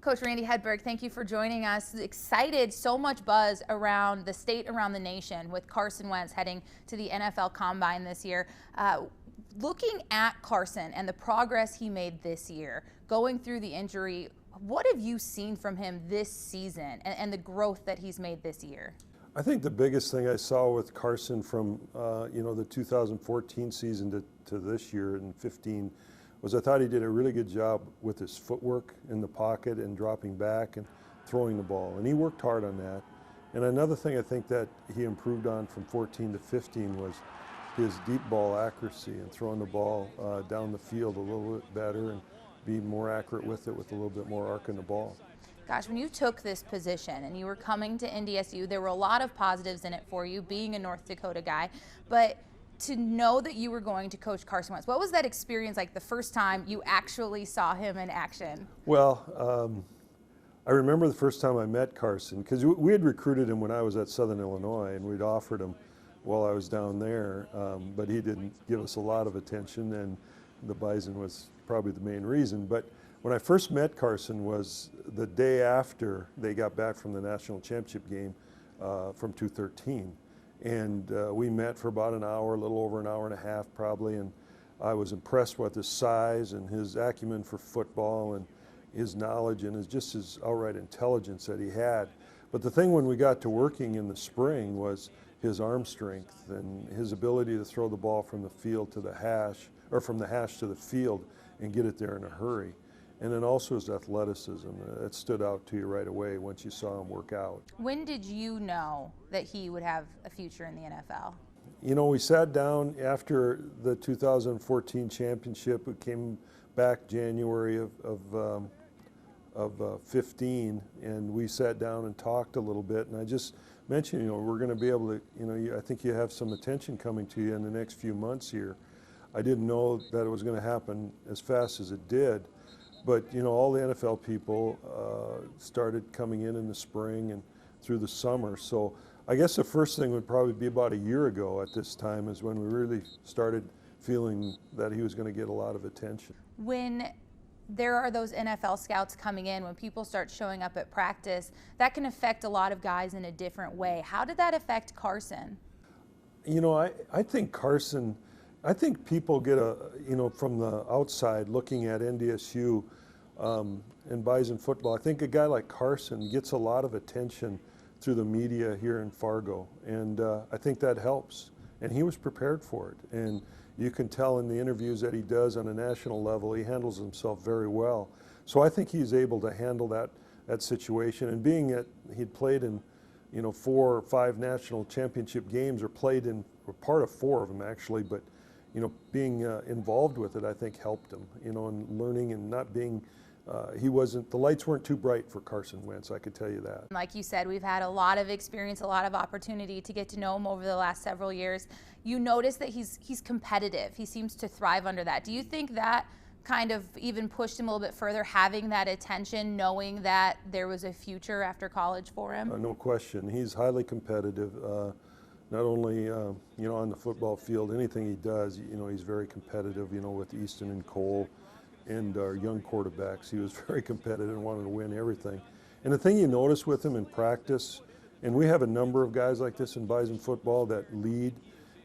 Coach Randy Hedberg, thank you for joining us. Excited, so much buzz around the state, around the nation with Carson Wentz heading to the NFL Combine this year. Looking at Carson and the progress he made this year, going through the injury, what have you seen from him this season and the growth that he's made this year? I think the biggest thing I saw with Carson from the 2014 season to this year in 15 was I thought he did a really good job with his footwork in the pocket and dropping back and throwing the ball, and he worked hard on that. And another thing I think that he improved on from 14 to 15 was his deep ball accuracy and throwing the ball down the field a little bit better and be more accurate with it with a little bit more arc in the ball. Gosh, when you took this position and you were coming to NDSU, there were a lot of positives in it for you, being a North Dakota guy, but to know that you were going to coach Carson Wentz, what was that experience like the first time you actually saw him in action? Well, I remember the first time I met Carson, because we had recruited him when I was at Southern Illinois, and we'd offered him while I was down there, but he didn't give us a lot of attention, and the Bison was probably the main reason. But when I first met Carson was the day after they got back from the national championship game from 213. And we met for about an hour, a little over an hour and a half probably, and I was impressed with his size and his acumen for football and his knowledge and just his outright intelligence that he had. But the thing when we got to working in the spring was his arm strength and his ability to throw the ball from the field to the hash, or from the hash to the field and get it there in a hurry. And then also his athleticism. It stood out to you right away once you saw him work out. When did you know that he would have a future in the NFL? You know, we sat down after the 2014 championship. We came back January of 15, and we sat down and talked a little bit. And I just mentioned, we're going to be able to, I think you have some attention coming to you in the next few months here. I didn't know that it was going to happen as fast as it did. But, all the NFL people started coming in the spring and through the summer. So I guess the first thing would probably be about a year ago at this time is when we really started feeling that he was going to get a lot of attention. When there are those NFL scouts coming in, when people start showing up at practice, that can affect a lot of guys in a different way. How did that affect Carson? I think Carson, I think people get from the outside looking at NDSU and Bison football, I think a guy like Carson gets a lot of attention through the media here in Fargo, and I think that helps. And he was prepared for it, and you can tell in the interviews that he does on a national level, he handles himself very well. So I think he's able to handle that situation, and being that he'd played in 4 or 5 national championship games, or played in, or part of 4 of them actually, but being involved with it, I think helped him, and learning and not being, the lights weren't too bright for Carson Wentz, I could tell you that. Like you said, we've had a lot of experience, a lot of opportunity to get to know him over the last several years. You notice that he's competitive. He seems to thrive under that. Do you think that kind of even pushed him a little bit further, having that attention, knowing that there was a future after college for him? No question. He's highly competitive. Not only on the football field, anything he does, he's very competitive. With Easton and Cole and our young quarterbacks, he was very competitive and wanted to win everything. And the thing you notice with him in practice, and we have a number of guys like this in Bison football that lead,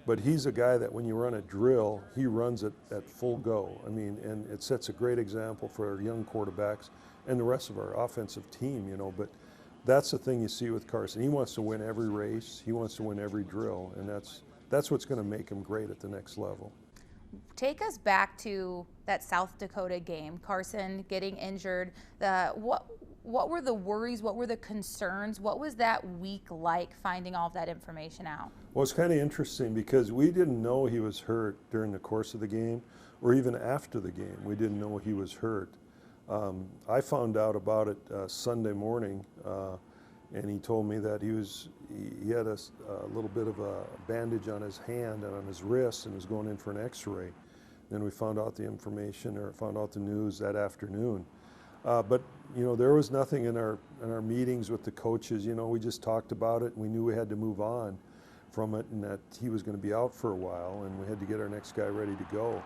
but he's a guy that when you run a drill, he runs it at full go. I mean, and it sets a great example for our young quarterbacks and the rest of our offensive team. But that's the thing you see with Carson. He wants to win every race. He wants to win every drill, and that's what's going to make him great at the next level. Take us back to that South Dakota game. Carson getting injured. What were the worries? What were the concerns? What was that week like, finding all of that information out? Well, it's kind of interesting because we didn't know he was hurt during the course of the game, or even after the game. We didn't know he was hurt. I found out about it Sunday morning, and he told me that he had a little bit of a bandage on his hand and on his wrist and was going in for an x-ray. Then we found out the information, or found out the news that afternoon. But there was nothing in our meetings with the coaches. We just talked about it, and we knew we had to move on from it, and that he was going to be out for a while, and we had to get our next guy ready to go.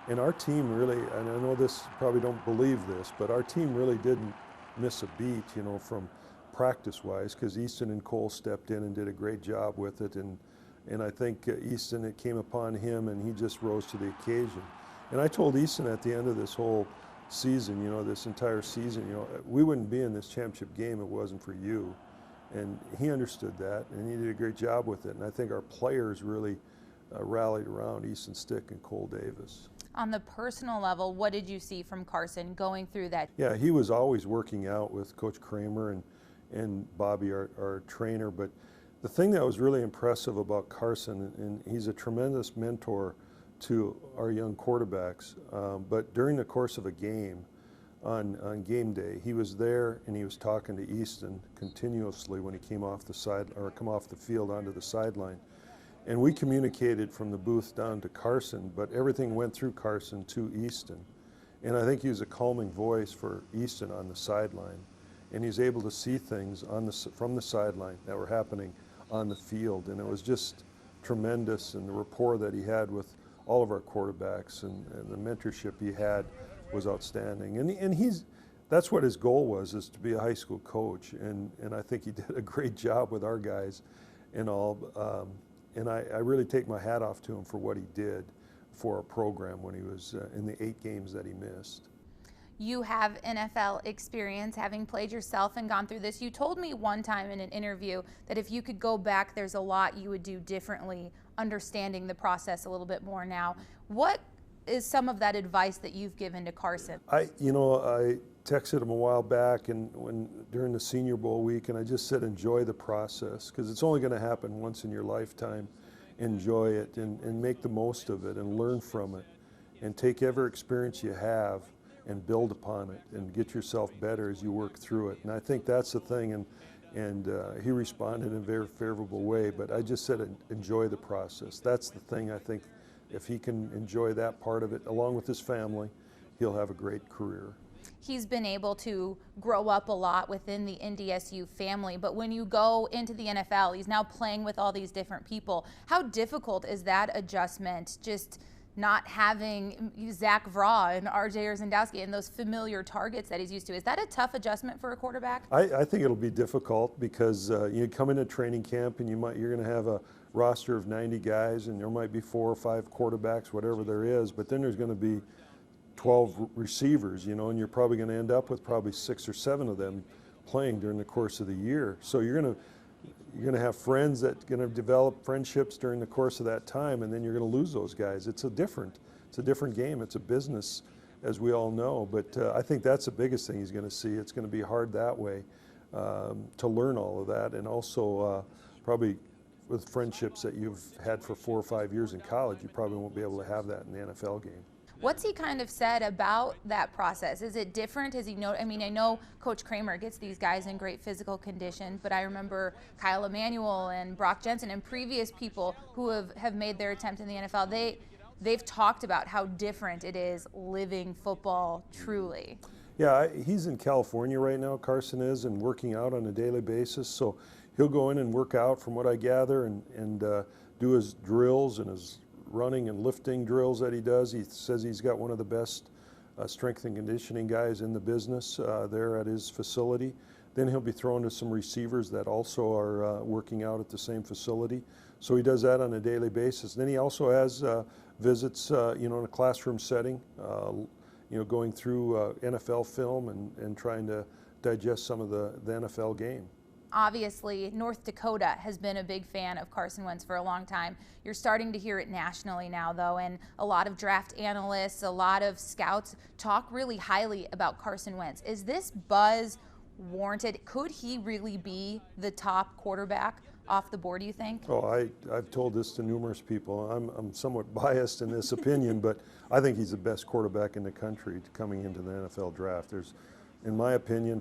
And our team really, and I know this, probably don't believe this, but our team really didn't miss a beat, you know, from practice-wise, because Easton and Cole stepped in and did a great job with it, and I think Easton, it came upon him, and he just rose to the occasion. And I told Easton at the end of this whole season, you know, this entire season, you know, we wouldn't be in this championship game if it wasn't for you. And he understood that, and he did a great job with it. And I think our players really rallied around Easton Stick and Cole Davis. On the personal level, what did you see from Carson going through that? Yeah, he was always working out with Coach Kramer and Bobby, our trainer. But the thing that was really impressive about Carson, and he's a tremendous mentor to our young quarterbacks, but during the course of a game, on game day, he was there and he was talking to Easton continuously when he came off the side or come off the field onto the sideline. And we communicated from the booth down to Carson, but everything went through Carson to Easton. And I think he was a calming voice for Easton on the sideline. And he's able to see things from the sideline that were happening on the field. And it was just tremendous, and the rapport that he had with all of our quarterbacks and the mentorship he had was outstanding. And that's what his goal was, is to be a high school coach. And I think he did a great job with our guys and all. And I really take my hat off to him for what he did for our program when he was in the 8 games that he missed. You have NFL experience, having played yourself and gone through this. You told me one time in an interview that if you could go back, there's a lot you would do differently, understanding the process a little bit more now. What is some of that advice that you've given to Carson? I texted him a while back, and during the Senior Bowl week, and I just said enjoy the process, because it's only going to happen once in your lifetime. Enjoy it and make the most of it and learn from it, and take every experience you have and build upon it and get yourself better as you work through it. And I think that's the thing, and he responded in a very favorable way, but I just said enjoy the process. That's the thing. I think if he can enjoy that part of it along with his family, he'll have a great career. He's been able to grow up a lot within the NDSU family, but when you go into the NFL, he's now playing with all these different people. How difficult is that adjustment, just not having Zach Vraw and RJ Urzendowski and those familiar targets that he's used to? Is that a tough adjustment for a quarterback? I think it'll be difficult, because you come into training camp and you're going to have a roster of 90 guys, and there might be 4 or 5 quarterbacks, whatever there is, but then there's going to be 12 receivers, you know, and you're probably going to end up with probably 6 or 7 of them playing during the course of the year. So you're going to have friends that are going to develop friendships during the course of that time, and then you're going to lose those guys. It's a different game. It's a business, as we all know. But I think that's the biggest thing he's going to see. It's going to be hard that way to learn all of that, and also probably with friendships that you've had for 4 or 5 years in college, you probably won't be able to have that in the NFL game. What's he kind of said about that process? Is it different? Has he I mean, I know Coach Kramer gets these guys in great physical condition, but I remember Kyle Emanuel and Brock Jensen and previous people who have made their attempt in the NFL. They've talked about how different it is living football truly. Yeah, he's in California right now, Carson is, and working out on a daily basis. So he'll go in and work out, from what I gather, and do his drills and his running and lifting drills that he does. He says he's got one of the best strength and conditioning guys in the business there at his facility. Then he'll be thrown to some receivers that also are working out at the same facility. So he does that on a daily basis. Then he also has visits, in a classroom setting, going through NFL film and trying to digest some of the NFL game. Obviously, North Dakota has been a big fan of Carson Wentz for a long time. You're starting to hear it nationally now, though, and a lot of draft analysts, a lot of scouts talk really highly about Carson Wentz. Is this buzz warranted? Could he really be the top quarterback off the board, do you think? Oh, I've told this to numerous people. I'm somewhat biased in this opinion, but I think he's the best quarterback in the country coming into the NFL draft. In my opinion,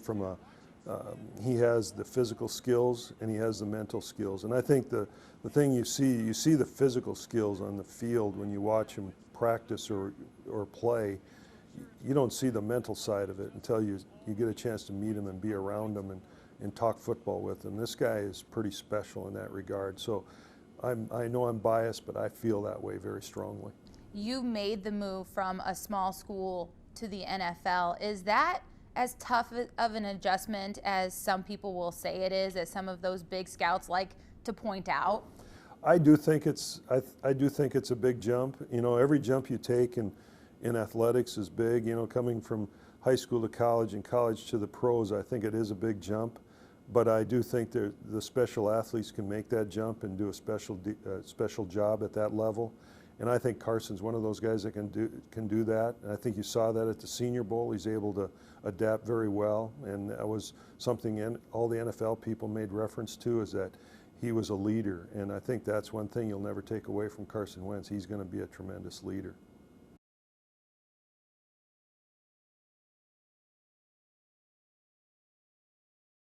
he has the physical skills and he has the mental skills. And I think the thing you see the physical skills on the field when you watch him practice or play. You don't see the mental side of it until you get a chance to meet him and be around him and talk football with him. This guy is pretty special in that regard. So I know I'm biased, but I feel that way very strongly. You made the move from a small school to the NFL. Is that as tough of an adjustment as some people will say it is, as some of those big scouts like to point out? I do think it's I do think it's a big jump. You know, every jump you take in athletics is big. You know, coming from high school to college and college to the pros, I think it is a big jump. But I do think that the special athletes can make that jump and do a special job at that level. And I think Carson's one of those guys that can do that. And I think you saw that at the Senior Bowl. He's able to adapt very well, and that was something all the NFL people made reference to, is that he was a leader. And I think that's one thing you'll never take away from Carson Wentz. He's going to be a tremendous leader.